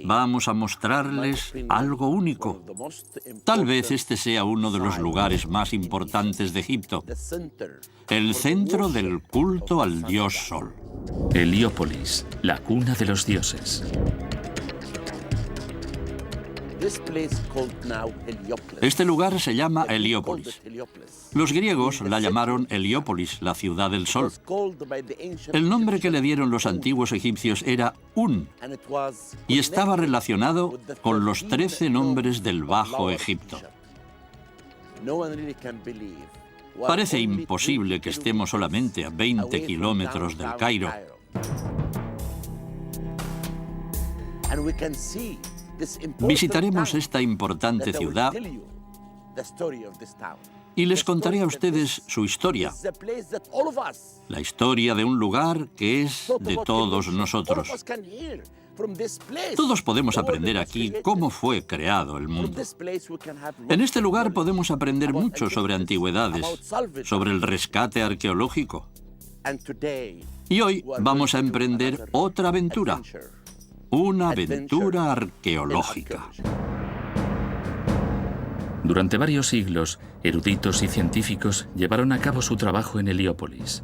Vamos a mostrarles algo único. Tal vez este sea uno de los lugares más importantes de Egipto, el centro del culto al dios Sol. Heliópolis, la cuna de los dioses. Este lugar se llama Heliópolis. Los griegos la llamaron Heliópolis, la ciudad del sol. El nombre que le dieron los antiguos egipcios era Un, y estaba relacionado con los 13 nombres del Bajo Egipto. Parece imposible que estemos solamente a 20 kilómetros del Cairo. Visitaremos esta importante ciudad y les contaré a ustedes su historia, la historia de un lugar que es de todos nosotros. Todos podemos aprender aquí cómo fue creado el mundo. En este lugar podemos aprender mucho sobre antigüedades, sobre el rescate arqueológico. Y hoy vamos a emprender otra aventura. Una aventura arqueológica. Durante varios siglos, eruditos y científicos llevaron a cabo su trabajo en Heliópolis.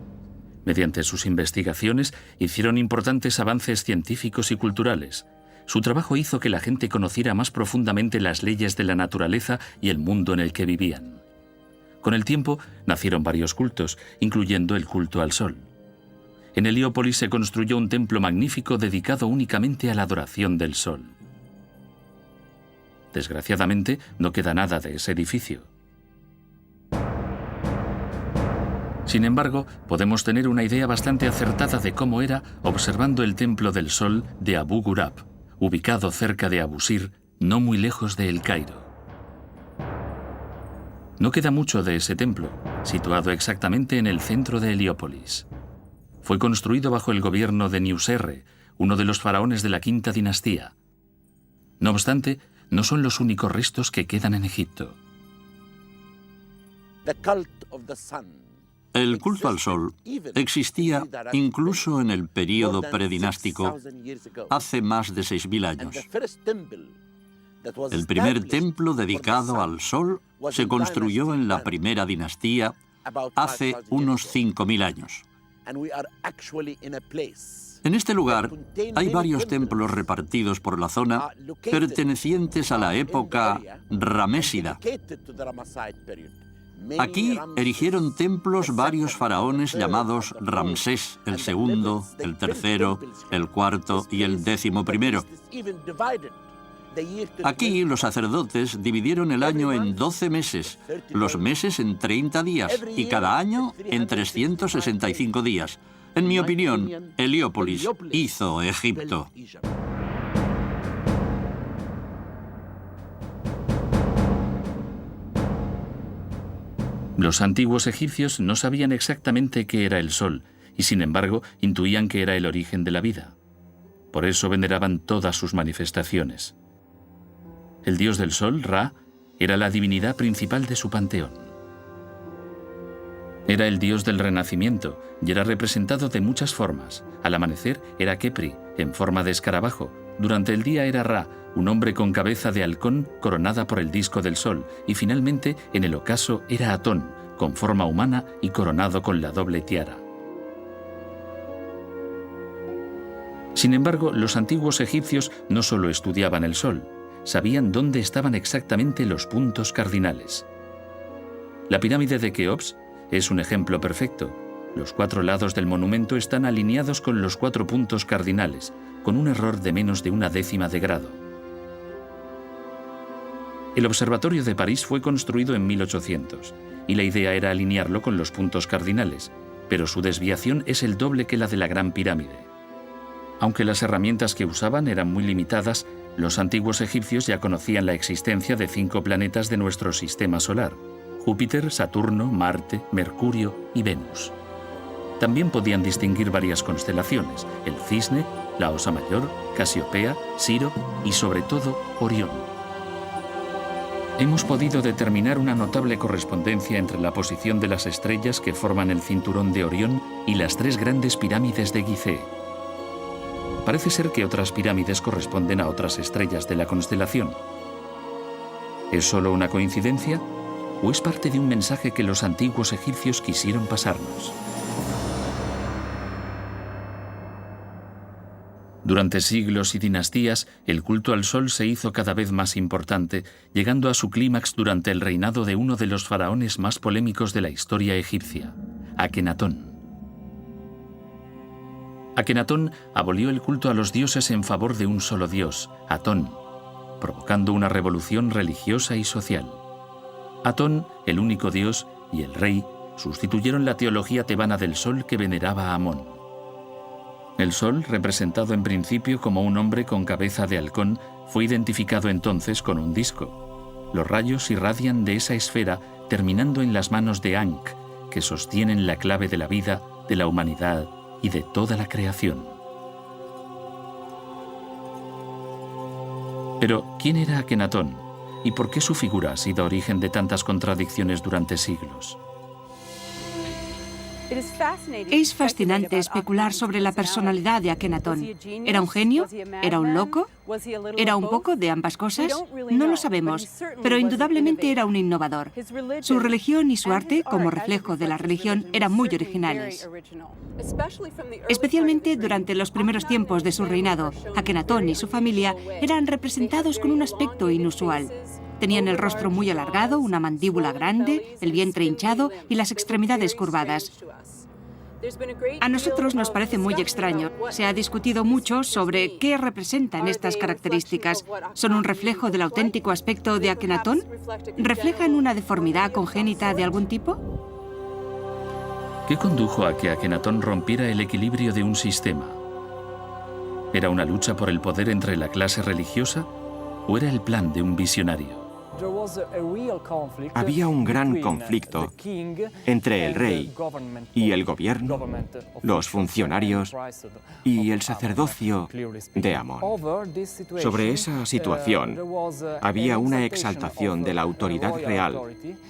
Mediante sus investigaciones hicieron importantes avances científicos y culturales. Su trabajo hizo que la gente conociera más profundamente las leyes de la naturaleza y el mundo en el que vivían. Con el tiempo nacieron varios cultos, incluyendo el culto al sol. En Heliópolis se construyó un templo magnífico dedicado únicamente a la adoración del sol. Desgraciadamente, no queda nada de ese edificio. Sin embargo, podemos tener una idea bastante acertada de cómo era observando el templo del sol de Abu Ghurab, ubicado cerca de Abusir, no muy lejos de El Cairo. No queda mucho de ese templo, situado exactamente en el centro de Heliópolis. Fue construido bajo el gobierno de Niuserre, uno de los faraones de la quinta dinastía. No obstante, no son los únicos restos que quedan en Egipto. El culto al sol existía incluso en el período predinástico, hace más de 6.000 años. El primer templo dedicado al sol se construyó en la primera dinastía, hace unos 5.000 años. En este lugar hay varios templos repartidos por la zona pertenecientes a la época ramésida. Aquí erigieron templos varios faraones llamados Ramsés el segundo, el tercero, el cuarto y el 11º. Aquí los sacerdotes dividieron el año en 12 meses, los meses en 30 días y cada año en 365 días. En mi opinión, Heliópolis hizo Egipto. Los antiguos egipcios no sabían exactamente qué era el sol y, sin embargo, intuían que era el origen de la vida. Por eso veneraban todas sus manifestaciones. El dios del sol, Ra, era la divinidad principal de su panteón. Era el dios del renacimiento y era representado de muchas formas. Al amanecer era Kepri, en forma de escarabajo. Durante el día era Ra, un hombre con cabeza de halcón coronada por el disco del sol. Y finalmente, en el ocaso, era Atón, con forma humana y coronado con la doble tiara. Sin embargo, los antiguos egipcios no solo estudiaban el sol, sabían dónde estaban exactamente los puntos cardinales. La pirámide de Keops es un ejemplo perfecto. Los 4 lados del monumento están alineados con los 4 puntos cardinales, con un error de menos de 1/10 de grado. El observatorio de París fue construido en 1800, y la idea era alinearlo con los puntos cardinales, pero su desviación es el doble que la de la Gran Pirámide. Aunque las herramientas que usaban eran muy limitadas, los antiguos egipcios ya conocían la existencia de 5 planetas de nuestro sistema solar: Júpiter, Saturno, Marte, Mercurio y Venus. También podían distinguir varias constelaciones: el Cisne, la Osa Mayor, Casiopea, Siro y, sobre todo, Orión. Hemos podido determinar una notable correspondencia entre la posición de las estrellas que forman el cinturón de Orión y las 3 grandes pirámides de Gizeh. Parece ser que otras pirámides corresponden a otras estrellas de la constelación. ¿Es solo una coincidencia o es parte de un mensaje que los antiguos egipcios quisieron pasarnos? Durante siglos y dinastías, el culto al sol se hizo cada vez más importante, llegando a su clímax durante el reinado de uno de los faraones más polémicos de la historia egipcia, Akenatón. Akenatón abolió el culto a los dioses en favor de un solo dios, Atón, provocando una revolución religiosa y social. Atón, el único dios, y el rey sustituyeron la teología tebana del sol que veneraba a Amón. El sol, representado en principio como un hombre con cabeza de halcón, fue identificado entonces con un disco. Los rayos irradian de esa esfera, terminando en las manos de Ankh, que sostienen la clave de la vida, de la humanidad y de toda la creación. Pero, ¿quién era Akenatón? ¿Y por qué su figura ha sido origen de tantas contradicciones durante siglos? Es fascinante especular sobre la personalidad de Akenatón. ¿Era un genio? ¿Era un loco? ¿Era un poco de ambas cosas? No lo sabemos, pero indudablemente era un innovador. Su religión y su arte, como reflejo de la religión, eran muy originales. Especialmente durante los primeros tiempos de su reinado, Akenatón y su familia eran representados con un aspecto inusual. Tenían el rostro muy alargado, una mandíbula grande, el vientre hinchado y las extremidades curvadas. A nosotros nos parece muy extraño. Se ha discutido mucho sobre qué representan estas características. ¿Son un reflejo del auténtico aspecto de Akenatón? ¿Reflejan una deformidad congénita de algún tipo? ¿Qué condujo a que Akenatón rompiera el equilibrio de un sistema? ¿Era una lucha por el poder entre la clase religiosa o era el plan de un visionario? Había un gran conflicto entre el rey y el gobierno, los funcionarios y el sacerdocio de Amón. Sobre esa situación había una exaltación de la autoridad real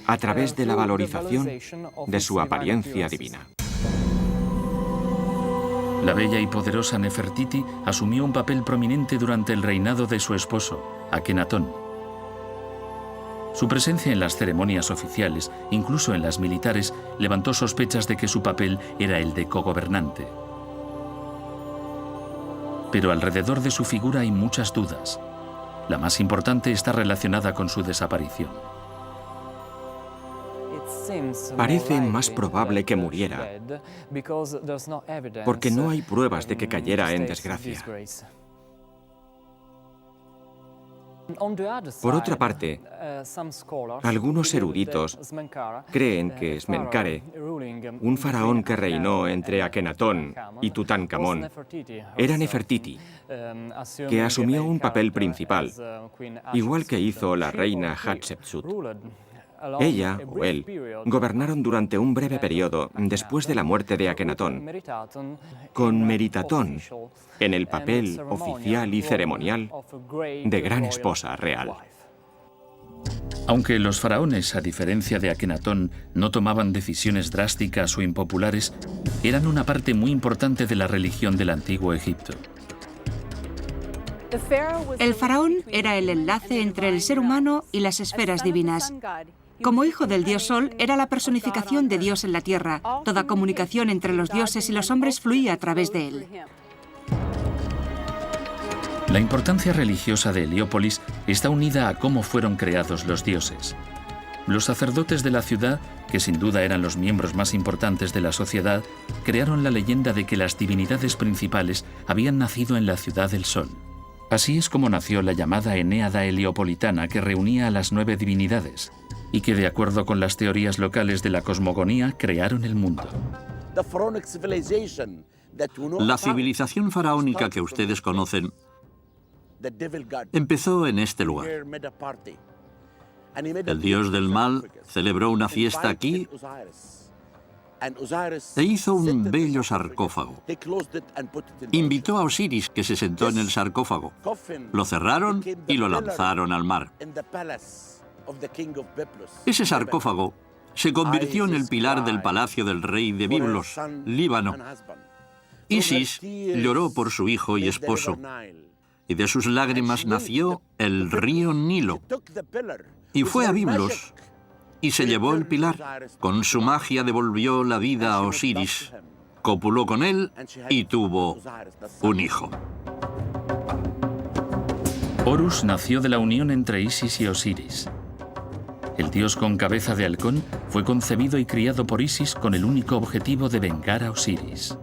a través de la valorización de su apariencia divina. La bella y poderosa Nefertiti asumió un papel prominente durante el reinado de su esposo, Akenatón. Su presencia en las ceremonias oficiales, incluso en las militares, levantó sospechas de que su papel era el de cogobernante. Pero alrededor de su figura hay muchas dudas. La más importante está relacionada con su desaparición. Parece más probable que muriera, porque no hay pruebas de que cayera en desgracia. Por otra parte, algunos eruditos creen que Smenkhare, un faraón que reinó entre Akenatón y Tutankamón, era Nefertiti, que asumió un papel principal, igual que hizo la reina Hatshepsut. Ella o él gobernaron durante un breve periodo después de la muerte de Akenatón, con Meritatón en el papel oficial y ceremonial de gran esposa real. Aunque los faraones, a diferencia de Akenatón, no tomaban decisiones drásticas o impopulares, eran una parte muy importante de la religión del antiguo Egipto. El faraón era el enlace entre el ser humano y las esferas divinas. Como hijo del dios Sol, era la personificación de Dios en la tierra. Toda comunicación entre los dioses y los hombres fluía a través de él. La importancia religiosa de Heliópolis está unida a cómo fueron creados los dioses. Los sacerdotes de la ciudad, que sin duda eran los miembros más importantes de la sociedad, crearon la leyenda de que las divinidades principales habían nacido en la ciudad del Sol. Así es como nació la llamada Enéada heliopolitana, que reunía a las 9 divinidades, y que, de acuerdo con las teorías locales de la cosmogonía, crearon el mundo. La civilización faraónica que ustedes conocen empezó en este lugar. El dios del mal celebró una fiesta aquí e hizo un bello sarcófago. Invitó a Osiris, que se sentó en el sarcófago. Lo cerraron y lo lanzaron al mar. Ese sarcófago se convirtió en el pilar del palacio del rey de Biblos, Líbano. Isis lloró por su hijo y esposo, y de sus lágrimas nació el río Nilo. Y fue a Biblos y se llevó el pilar. Con su magia devolvió la vida a Osiris, copuló con él y tuvo un hijo. Horus nació de la unión entre Isis y Osiris. El dios con cabeza de halcón fue concebido y criado por Isis con el único objetivo de vengar a Osiris.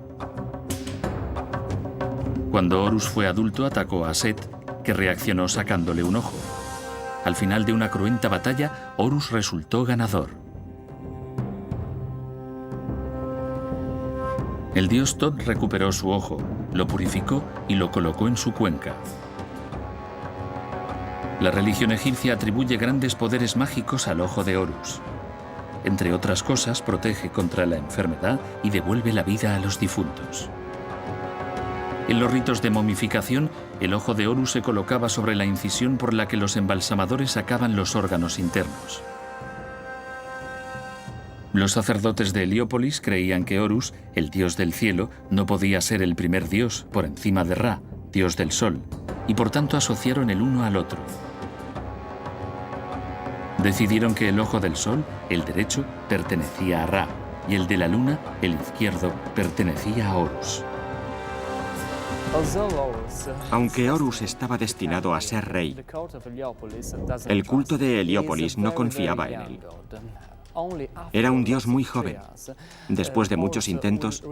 Cuando Horus fue adulto, atacó a Set, que reaccionó sacándole un ojo. Al final de una cruenta batalla, Horus resultó ganador. El dios Tot recuperó su ojo, lo purificó y lo colocó en su cuenca. La religión egipcia atribuye grandes poderes mágicos al ojo de Horus. Entre otras cosas, protege contra la enfermedad y devuelve la vida a los difuntos. En los ritos de momificación, el ojo de Horus se colocaba sobre la incisión por la que los embalsamadores sacaban los órganos internos. Los sacerdotes de Heliópolis creían que Horus, el dios del cielo, no podía ser el primer dios por encima de Ra, dios del sol, y por tanto asociaron el uno al otro. Decidieron que el ojo del sol, el derecho, pertenecía a Ra, y el de la luna, el izquierdo, pertenecía a Horus. Aunque Horus estaba destinado a ser rey, el culto de Heliópolis no confiaba en él. Era un dios muy joven. Después de muchos intentos,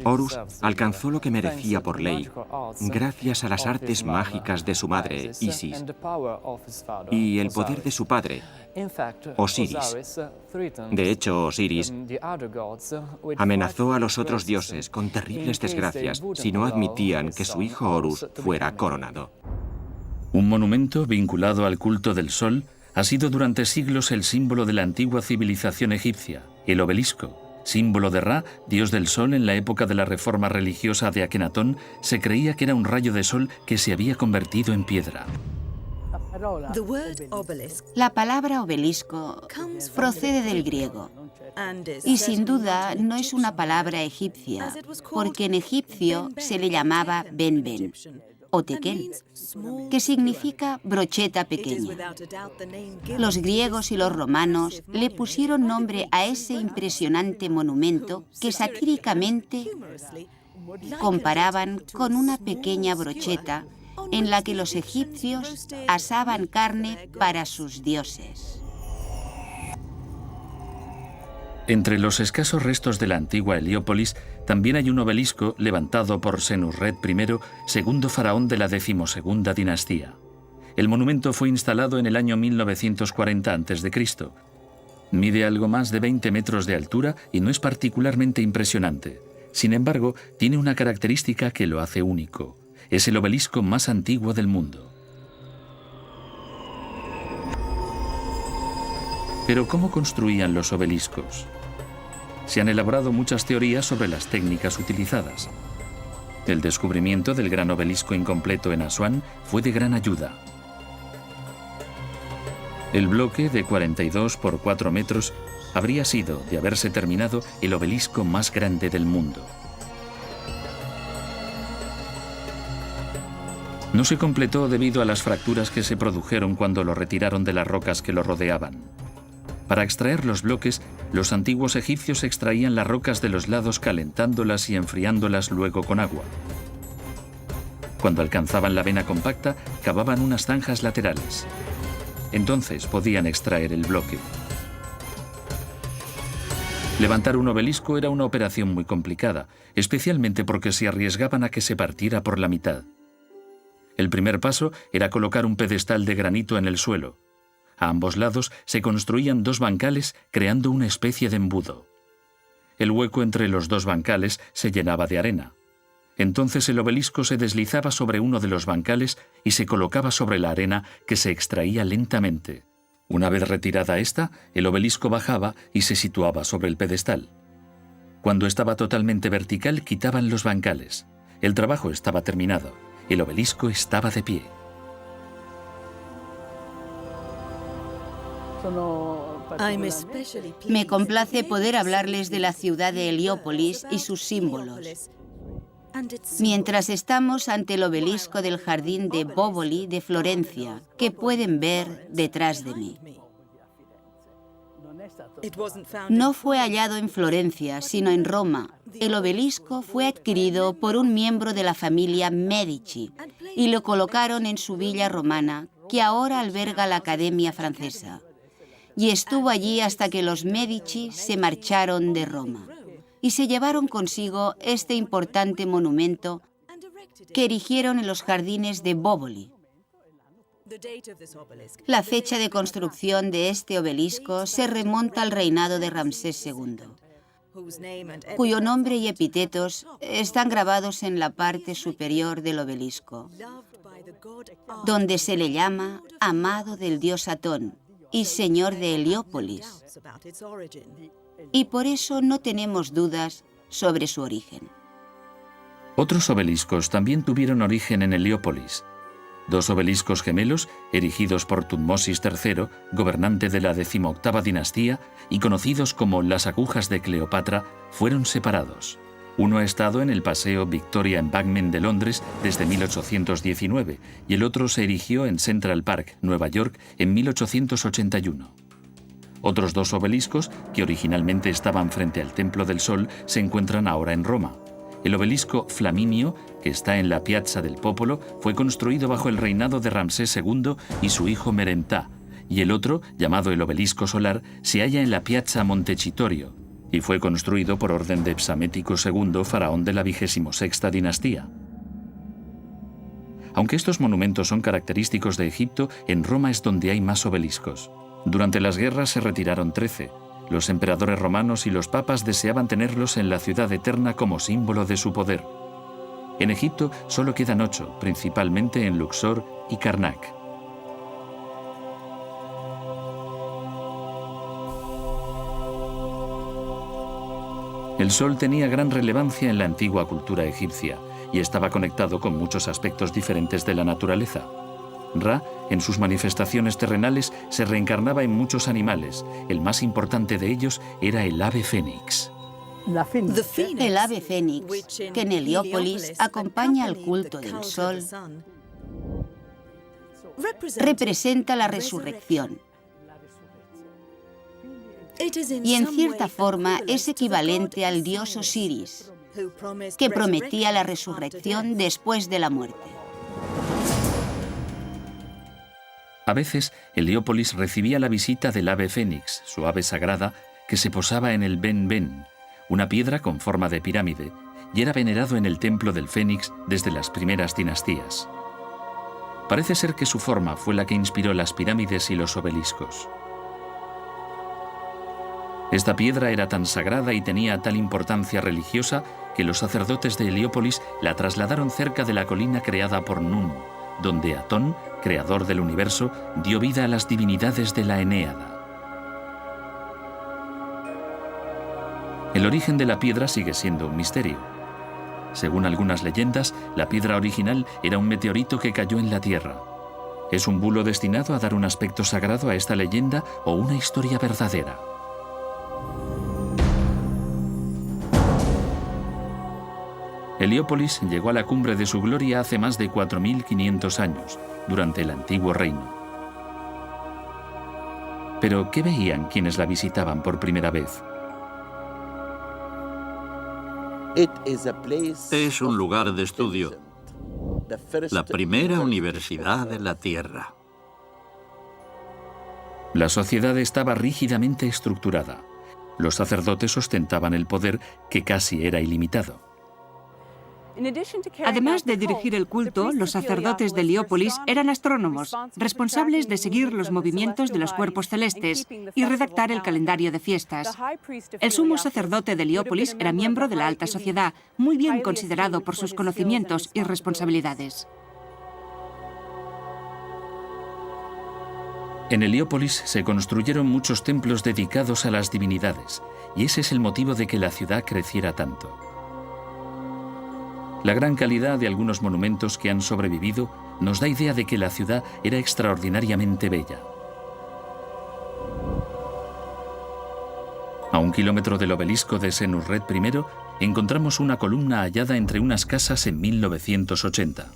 Horus alcanzó lo que merecía por ley, gracias a las artes mágicas de su madre, Isis, y el poder de su padre, Osiris. De hecho, Osiris amenazó a los otros dioses con terribles desgracias si no admitían que su hijo Horus fuera coronado. Un monumento vinculado al culto del sol ha sido durante siglos el símbolo de la antigua civilización egipcia, el obelisco. Símbolo de Ra, dios del sol en la época de la reforma religiosa de Akenatón, se creía que era un rayo de sol que se había convertido en piedra. La palabra obelisco procede del griego y sin duda no es una palabra egipcia, porque en egipcio se le llamaba Ben-Ben o Tekel, que significa brocheta pequeña. Los griegos y los romanos le pusieron nombre a ese impresionante monumento que satíricamente comparaban con una pequeña brocheta en la que los egipcios asaban carne para sus dioses. Entre los escasos restos de la antigua Heliópolis también hay un obelisco levantado por Senusret I, segundo faraón de la 12ª dinastía. El monumento fue instalado en el año 1940 a.C. Mide algo más de 20 metros de altura y no es particularmente impresionante. Sin embargo, tiene una característica que lo hace único. Es el obelisco más antiguo del mundo. Pero ¿cómo construían los obeliscos? Se han elaborado muchas teorías sobre las técnicas utilizadas. El descubrimiento del gran obelisco incompleto en Asuán fue de gran ayuda. El bloque de 42 por 4 metros habría sido, de haberse terminado, el obelisco más grande del mundo. No se completó debido a las fracturas que se produjeron cuando lo retiraron de las rocas que lo rodeaban. Para extraer los bloques, los antiguos egipcios extraían las rocas de los lados calentándolas y enfriándolas luego con agua. Cuando alcanzaban la vena compacta, cavaban unas zanjas laterales. Entonces podían extraer el bloque. Levantar un obelisco era una operación muy complicada, especialmente porque se arriesgaban a que se partiera por la mitad. El primer paso era colocar un pedestal de granito en el suelo. A ambos lados se construían 2 bancales creando una especie de embudo. El hueco entre los 2 bancales se llenaba de arena. Entonces el obelisco se deslizaba sobre uno de los bancales y se colocaba sobre la arena que se extraía lentamente. Una vez retirada esta, el obelisco bajaba y se situaba sobre el pedestal. Cuando estaba totalmente vertical, quitaban los bancales. El trabajo estaba terminado. El obelisco estaba de pie. Me complace poder hablarles de la ciudad de Heliópolis y sus símbolos. mientras estamos ante el obelisco del jardín de Bóvoli de Florencia, que pueden ver detrás de mí. No fue hallado en Florencia, sino en Roma. El obelisco fue adquirido por un miembro de la familia Medici y lo colocaron en su villa romana, que ahora alberga la Academia Francesa. Y estuvo allí hasta que los Medici se marcharon de Roma y se llevaron consigo este importante monumento que erigieron en los jardines de Bóvoli. La fecha de construcción de este obelisco se remonta al reinado de Ramsés II, cuyo nombre y epítetos están grabados en la parte superior del obelisco, donde se le llama amado del dios Atón y señor de Heliópolis, y por eso no tenemos dudas sobre su origen. Otros obeliscos también tuvieron origen en Heliópolis. 2 obeliscos gemelos, erigidos por Tutmosis III, gobernante de la 18ª dinastía, y conocidos como las agujas de Cleopatra, fueron separados. Uno ha estado en el Paseo Victoria Embankment de Londres desde 1819 y el otro se erigió en Central Park, Nueva York, en 1881. Otros 2 obeliscos, que originalmente estaban frente al Templo del Sol, se encuentran ahora en Roma. El obelisco Flaminio, que está en la Piazza del Popolo, fue construido bajo el reinado de Ramsés II y su hijo Merentá, y el otro, llamado el obelisco solar, se halla en la Piazza Montecitorio, y fue construido por orden de Psamético II, faraón de la 26ª dinastía. Aunque estos monumentos son característicos de Egipto, en Roma es donde hay más obeliscos. Durante las guerras se retiraron 13. Los emperadores romanos y los papas deseaban tenerlos en la ciudad eterna como símbolo de su poder. En Egipto solo quedan 8, principalmente en Luxor y Karnak. El sol tenía gran relevancia en la antigua cultura egipcia y estaba conectado con muchos aspectos diferentes de la naturaleza. Ra, en sus manifestaciones terrenales, se reencarnaba en muchos animales. El más importante de ellos era el ave fénix. El ave fénix, que en Heliópolis acompaña al culto del sol, representa la resurrección. Y en cierta forma es equivalente al dios Osiris, que prometía la resurrección después de la muerte. A veces, Heliópolis recibía la visita del ave fénix, su ave sagrada, que se posaba en el Ben Ben, una piedra con forma de pirámide, y era venerado en el templo del Fénix desde las primeras dinastías. Parece ser que su forma fue la que inspiró las pirámides y los obeliscos. Esta piedra era tan sagrada y tenía tal importancia religiosa que los sacerdotes de Heliópolis la trasladaron cerca de la colina creada por Nun, donde Atón, creador del universo, dio vida a las divinidades de la Enéada. El origen de la piedra sigue siendo un misterio. Según algunas leyendas, la piedra original era un meteorito que cayó en la Tierra. ¿Es un bulo destinado a dar un aspecto sagrado a esta leyenda o una historia verdadera? Heliópolis llegó a la cumbre de su gloria hace más de 4.500 años, durante el antiguo reino. Pero, ¿qué veían quienes la visitaban por primera vez? Es un lugar de estudio, la primera universidad de la Tierra. La sociedad estaba rígidamente estructurada. Los sacerdotes ostentaban el poder que casi era ilimitado. Además de dirigir el culto, los sacerdotes de Heliópolis eran astrónomos, responsables de seguir los movimientos de los cuerpos celestes y redactar el calendario de fiestas. El sumo sacerdote de Heliópolis era miembro de la alta sociedad, muy bien considerado por sus conocimientos y responsabilidades. En Heliópolis se construyeron muchos templos dedicados a las divinidades, y ese es el motivo de que la ciudad creciera tanto. La gran calidad de algunos monumentos que han sobrevivido nos da idea de que la ciudad era extraordinariamente bella. A 1 kilómetro del obelisco de Senusret I encontramos una columna hallada entre unas casas en 1980.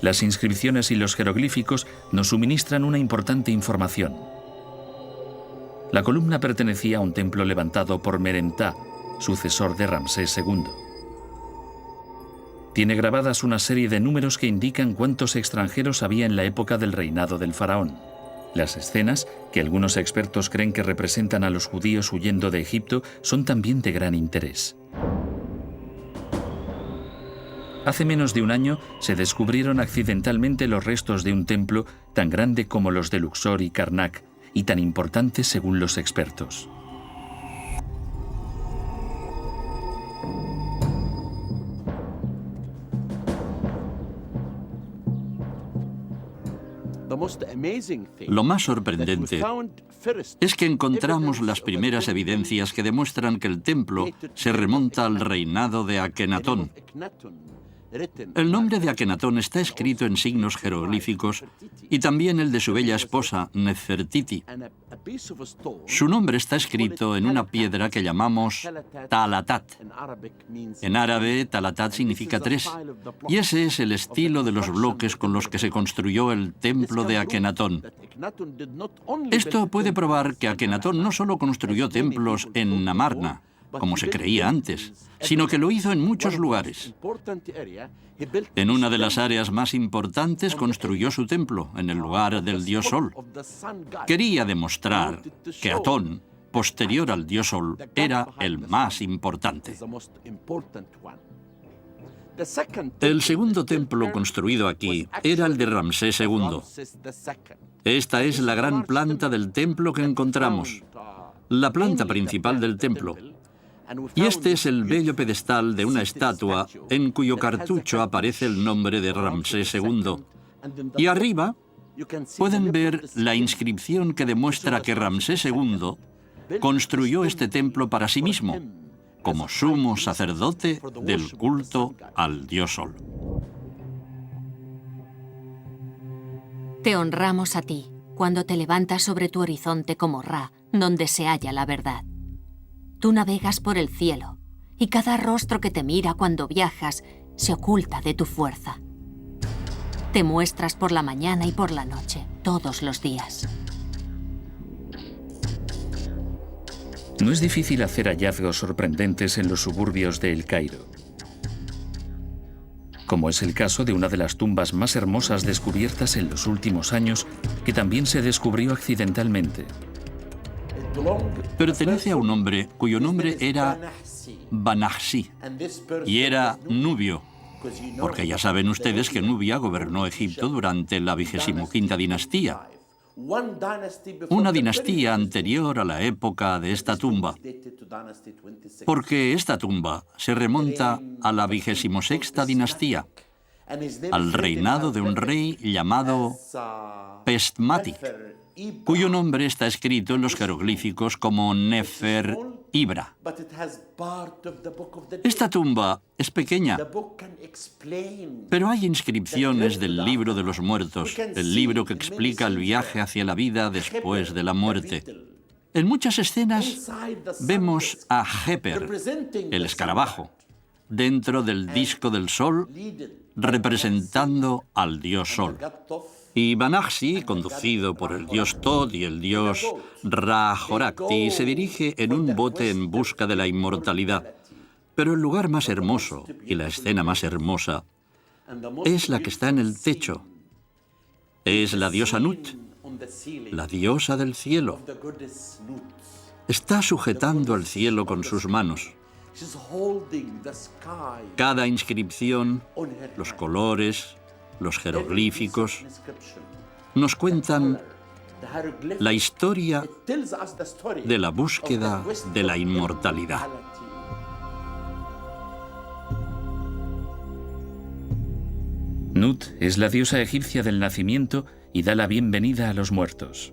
Las inscripciones y los jeroglíficos nos suministran una importante información. La columna pertenecía a un templo levantado por Merentá, sucesor de Ramsés II. Tiene grabadas una serie de números que indican cuántos extranjeros había en la época del reinado del faraón. Las escenas, que algunos expertos creen que representan a los judíos huyendo de Egipto, son también de gran interés. Hace menos de un año se descubrieron accidentalmente los restos de un templo tan grande como los de Luxor y Karnak, y tan importante según los expertos. Lo más sorprendente es que encontramos las primeras evidencias que demuestran que el templo se remonta al reinado de Akenatón. El nombre de Akenatón está escrito en signos jeroglíficos y también el de su bella esposa, Nefertiti. Su nombre está escrito en una piedra que llamamos Talatat. En árabe, Talatat significa 3, y ese es el estilo de los bloques con los que se construyó el templo de Akenatón. Esto puede probar que Akenatón no solo construyó templos en Amarna, como se creía antes, sino que lo hizo en muchos lugares. En una de las áreas más importantes construyó su templo, en el lugar del dios Sol. Quería demostrar que Atón, posterior al dios Sol, era el más importante. El segundo templo construido aquí era el de Ramsés II. Esta es la gran planta del templo que encontramos, la planta principal del templo. Y este es el bello pedestal de una estatua en cuyo cartucho aparece el nombre de Ramsés II. Y arriba pueden ver la inscripción que demuestra que Ramsés II construyó este templo para sí mismo, como sumo sacerdote del culto al dios Sol. Te honramos a ti cuando te levantas sobre tu horizonte como Ra, donde se halla la verdad. Tú navegas por el cielo, y cada rostro que te mira cuando viajas se oculta de tu fuerza. Te muestras por la mañana y por la noche, todos los días. No es difícil hacer hallazgos sorprendentes en los suburbios de El Cairo, como es el caso de una de las tumbas más hermosas descubiertas en los últimos años, que también se descubrió accidentalmente. Pertenece a un hombre cuyo nombre era Banahsi y era nubio, porque ya saben ustedes que Nubia gobernó Egipto durante la 25ª dinastía, una dinastía anterior a la época de esta tumba, porque esta tumba se remonta a la 26ª dinastía, al reinado de un rey llamado Pestmati, cuyo nombre está escrito en los jeroglíficos como Nefer Ibra. Esta tumba es pequeña, pero hay inscripciones del libro de los muertos, el libro que explica el viaje hacia la vida después de la muerte. En muchas escenas vemos a Heper, el escarabajo, dentro del disco del sol, representando al dios Sol. Y Banahsi, conducido por el dios Tod y el dios Ra-Horakhti, se dirige en un bote en busca de la inmortalidad. Pero el lugar más hermoso y la escena más hermosa es la que está en el techo. Es la diosa Nut, la diosa del cielo. Está sujetando el cielo con sus manos. Cada inscripción, los colores, los jeroglíficos, nos cuentan la historia de la búsqueda de la inmortalidad. Nut es la diosa egipcia del nacimiento y da la bienvenida a los muertos.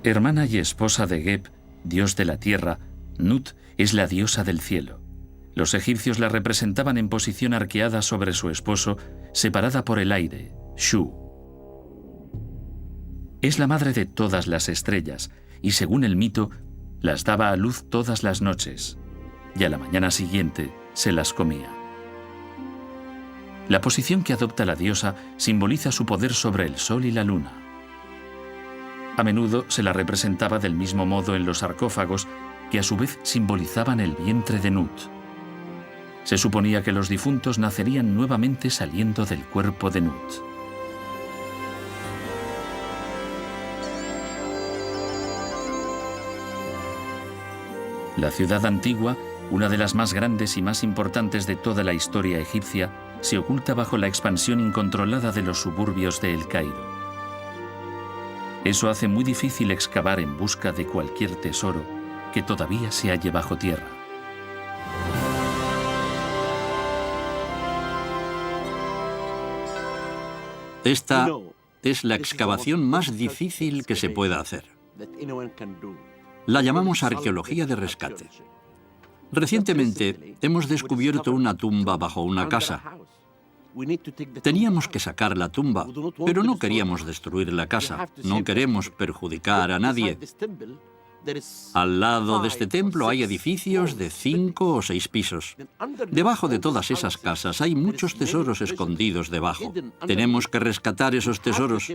Hermana y esposa de Geb, dios de la tierra, Nut es la diosa del cielo. Los egipcios la representaban en posición arqueada sobre su esposo, separada por el aire, Shu. Es la madre de todas las estrellas y, según el mito, Las daba a luz todas las noches y a la mañana siguiente se las comía. La posición que adopta la diosa simboliza su poder sobre el sol y la luna. A menudo se la representaba del mismo modo en los sarcófagos, que a su vez simbolizaban el vientre de Nut. Se suponía que los difuntos nacerían nuevamente saliendo del cuerpo de Nut. La ciudad antigua, una de las más grandes y más importantes de toda la historia egipcia, se oculta bajo la expansión incontrolada de los suburbios de El Cairo. Eso hace muy difícil excavar en busca de cualquier tesoro que todavía se halle bajo tierra. Esta es la excavación más difícil que se pueda hacer. La llamamos arqueología de rescate. Recientemente hemos descubierto una tumba bajo una casa. Teníamos que sacar la tumba, pero no queríamos destruir la casa. No queremos perjudicar a nadie. Al lado de este templo hay edificios de 5 o 6 pisos. Debajo de todas esas casas hay muchos tesoros escondidos debajo. Tenemos que rescatar esos tesoros,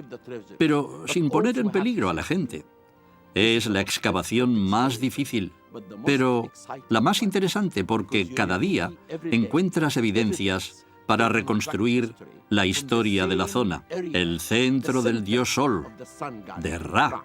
pero sin poner en peligro a la gente. Es la excavación más difícil, pero la más interesante porque cada día encuentras evidencias para reconstruir la historia de la zona, el centro del dios Sol, de Ra.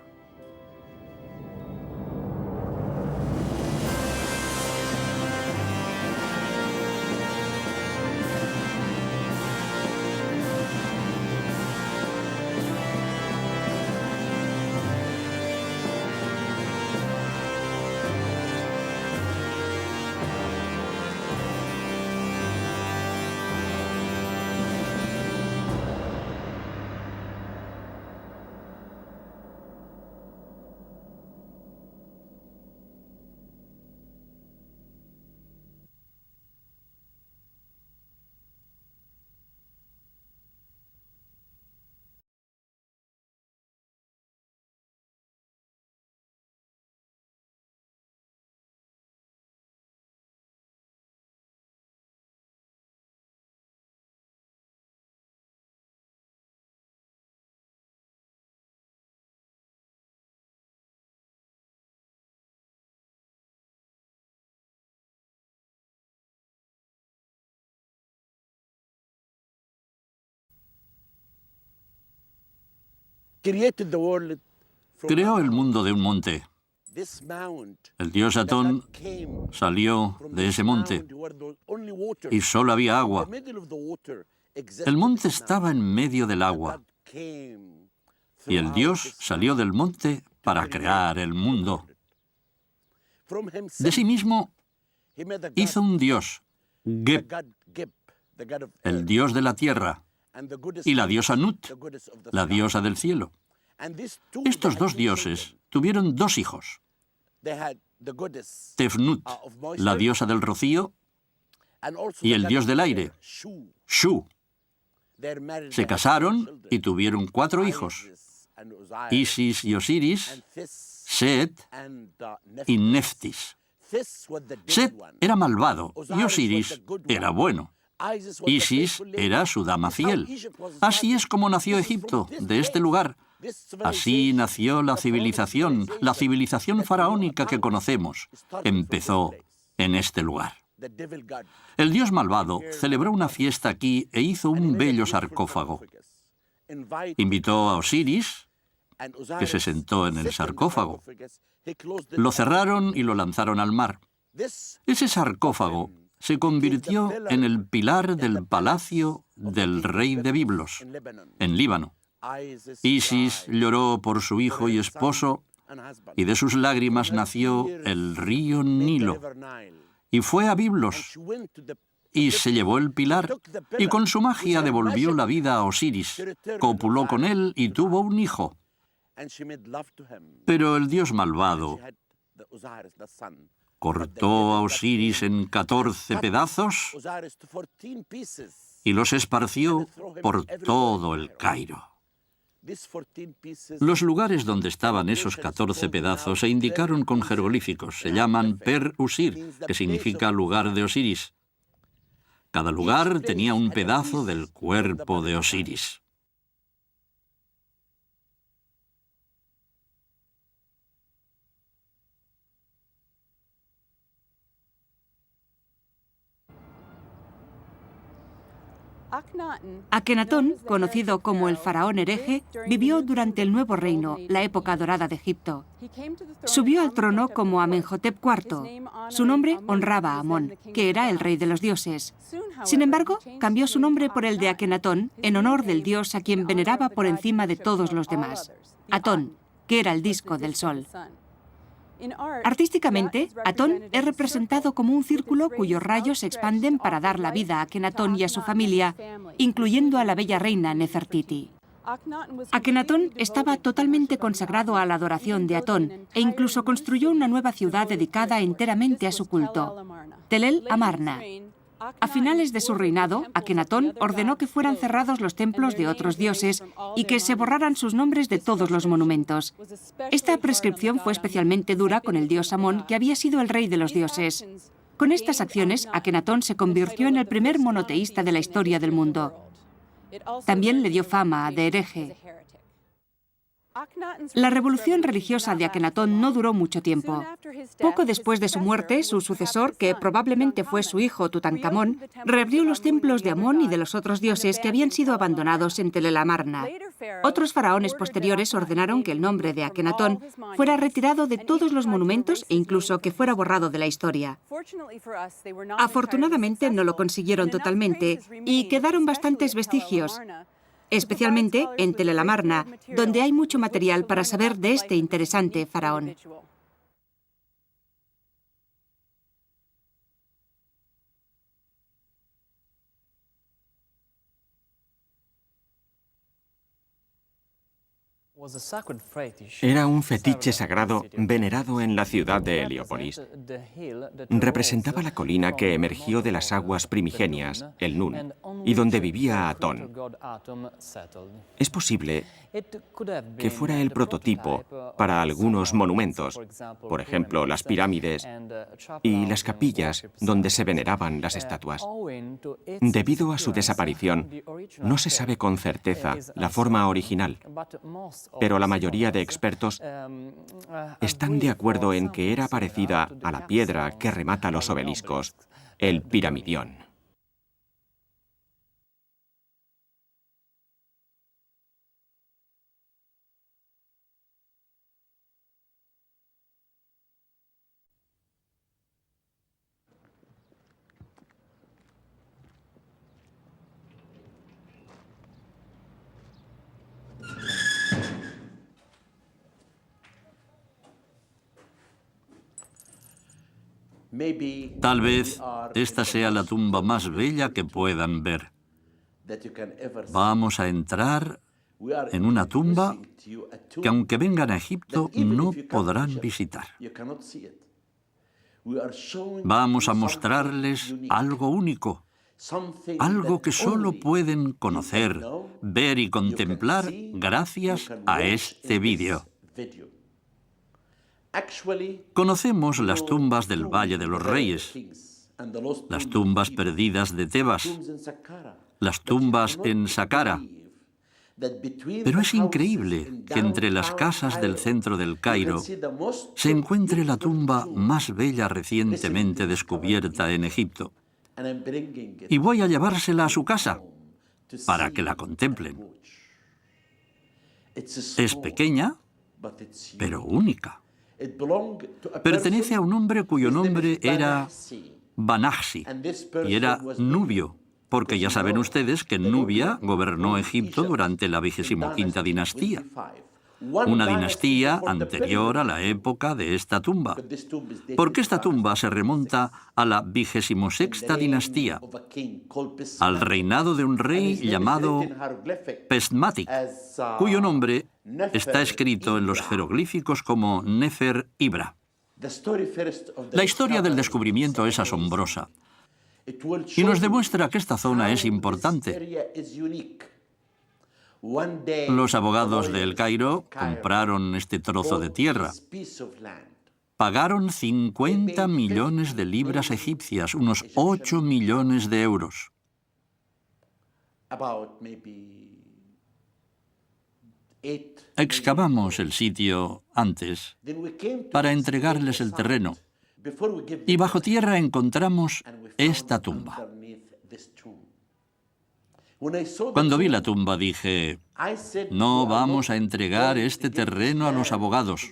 Creó el mundo de un monte. El dios Atón salió de ese monte y solo había agua. El monte estaba en medio del agua y el dios salió del monte para crear el mundo. De sí mismo hizo un dios, Geb, el dios de la tierra, y la diosa Nut, la diosa del cielo. Estos dos dioses tuvieron 2 hijos. Tefnut, la diosa del rocío, y el dios del aire, Shu. Se casaron y tuvieron 4 hijos, Isis y Osiris, Set y Neftis. Set era malvado y Osiris era bueno. Isis era su dama fiel. Así es como nació Egipto, de este lugar. Así nació la civilización faraónica que conocemos. Empezó en este lugar. El dios malvado celebró una fiesta aquí e hizo un bello sarcófago. Invitó a Osiris, que se sentó en el sarcófago. Lo cerraron y lo lanzaron al mar. Ese sarcófago se convirtió en el pilar del palacio del rey de Biblos, en Líbano. Isis lloró por su hijo y esposo, y de sus lágrimas nació el río Nilo. Y fue a Biblos, y se llevó el pilar, y con su magia devolvió la vida a Osiris. Copuló con él y tuvo un hijo. Pero el dios malvado cortó a Osiris en 14 pedazos y los esparció por todo el Cairo. Los lugares donde estaban esos 14 pedazos se indicaron con jeroglíficos. Se llaman Per Usir, que significa lugar de Osiris. Cada lugar tenía un pedazo del cuerpo de Osiris. Akenatón, conocido como el faraón hereje, vivió durante el Nuevo Reino, la época dorada de Egipto. Subió al trono como Amenhotep IV. Su nombre honraba a Amón, que era el rey de los dioses. Sin embargo, cambió su nombre por el de Akenatón en honor del dios a quien veneraba por encima de todos los demás, Atón, que era el disco del sol. Artísticamente, Atón es representado como un círculo cuyos rayos se expanden para dar la vida a Akenatón y a su familia, incluyendo a la bella reina Nefertiti. Akenatón estaba totalmente consagrado a la adoración de Atón e incluso construyó una nueva ciudad dedicada enteramente a su culto, Tel el Amarna. A finales de su reinado, Akenatón ordenó que fueran cerrados los templos de otros dioses y que se borraran sus nombres de todos los monumentos. Esta prescripción fue especialmente dura con el dios Amón, que había sido el rey de los dioses. Con estas acciones, Akenatón se convirtió en el primer monoteísta de la historia del mundo. También le dio fama de hereje. La revolución religiosa de Akenatón no duró mucho tiempo. Poco después de su muerte, su sucesor, que probablemente fue su hijo Tutankamón, reabrió los templos de Amón y de los otros dioses que habían sido abandonados en Tel el Amarna. Otros faraones posteriores ordenaron que el nombre de Akenatón fuera retirado de todos los monumentos e incluso que fuera borrado de la historia. Afortunadamente no lo consiguieron totalmente y quedaron bastantes vestigios, especialmente en Tel el Amarna, donde hay mucho material para saber de este interesante faraón. Era un fetiche sagrado venerado en la ciudad de Heliópolis. Representaba la colina que emergió de las aguas primigenias, el Nun, y donde vivía Atón. Es posible que fuera el prototipo para algunos monumentos, por ejemplo, las pirámides y las capillas donde se veneraban las estatuas. Debido a su desaparición, no se sabe con certeza la forma original, pero la mayoría de expertos están de acuerdo en que era parecida a la piedra que remata los obeliscos, el piramidión. Tal vez esta sea la tumba más bella que puedan ver. Vamos a entrar en una tumba que, aunque vengan a Egipto, no podrán visitar. Vamos a mostrarles algo único, algo que solo pueden conocer, ver y contemplar gracias a este vídeo. Conocemos las tumbas del Valle de los Reyes, las tumbas perdidas de Tebas, las tumbas en Saqqara. Pero es increíble que entre las casas del centro del Cairo se encuentre la tumba más bella recientemente descubierta en Egipto. Y voy a llevársela a su casa para que la contemplen. Es pequeña, pero única. Pertenece a un hombre cuyo nombre era Banahsi y era nubio, porque ya saben ustedes que Nubia gobernó Egipto durante la 25ª dinastía, una dinastía anterior a la época de esta tumba, porque esta tumba se remonta a la 26ª dinastía, al reinado de un rey llamado Peshmatik, cuyo nombre está escrito en los jeroglíficos como Nefer Ibra. La historia del descubrimiento es asombrosa y nos demuestra que esta zona es importante. Los abogados de El Cairo compraron este trozo de tierra. Pagaron 50 millones de libras egipcias, unos 8 millones de euros. Excavamos el sitio antes para entregarles el terreno y bajo tierra encontramos esta tumba. Cuando vi la tumba dije, no vamos a entregar este terreno a los abogados.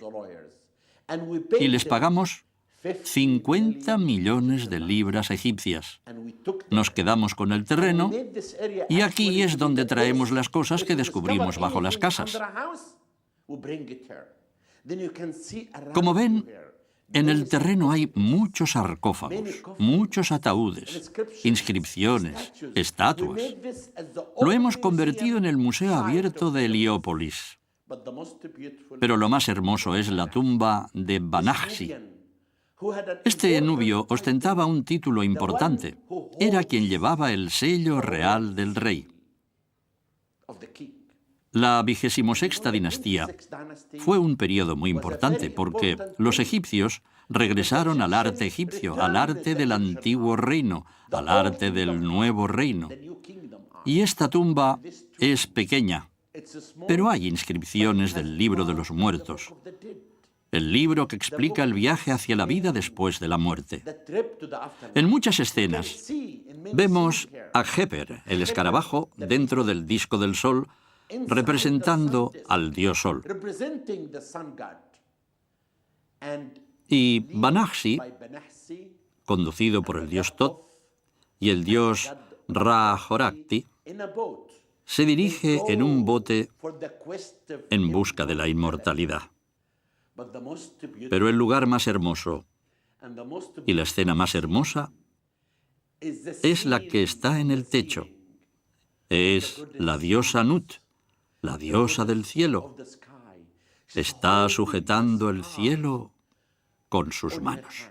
Y les pagamos 50 millones de libras egipcias. Nos quedamos con el terreno y aquí es donde traemos las cosas que descubrimos bajo las casas. Como ven, en el terreno hay muchos sarcófagos, muchos ataúdes, inscripciones, estatuas. Lo hemos convertido en el Museo Abierto de Heliópolis. Pero lo más hermoso es la tumba de Banahsi. Este nubio ostentaba un título importante. Era quien llevaba el sello real del rey. La 26ª dinastía fue un periodo muy importante porque los egipcios regresaron al arte egipcio, al arte del antiguo reino, al arte del nuevo reino. Y esta tumba es pequeña, pero hay inscripciones del libro de los muertos, el libro que explica el viaje hacia la vida después de la muerte. En muchas escenas vemos a Heper, el escarabajo, dentro del disco del sol, representando al dios Sol. Y Banahsi, conducido por el dios Tot y el dios Ra-Horakhti, se dirige en un bote en busca de la inmortalidad. Pero el lugar más hermoso y la escena más hermosa es la que está en el techo. Es la diosa Nut, la diosa del cielo. Está sujetando el cielo con sus manos.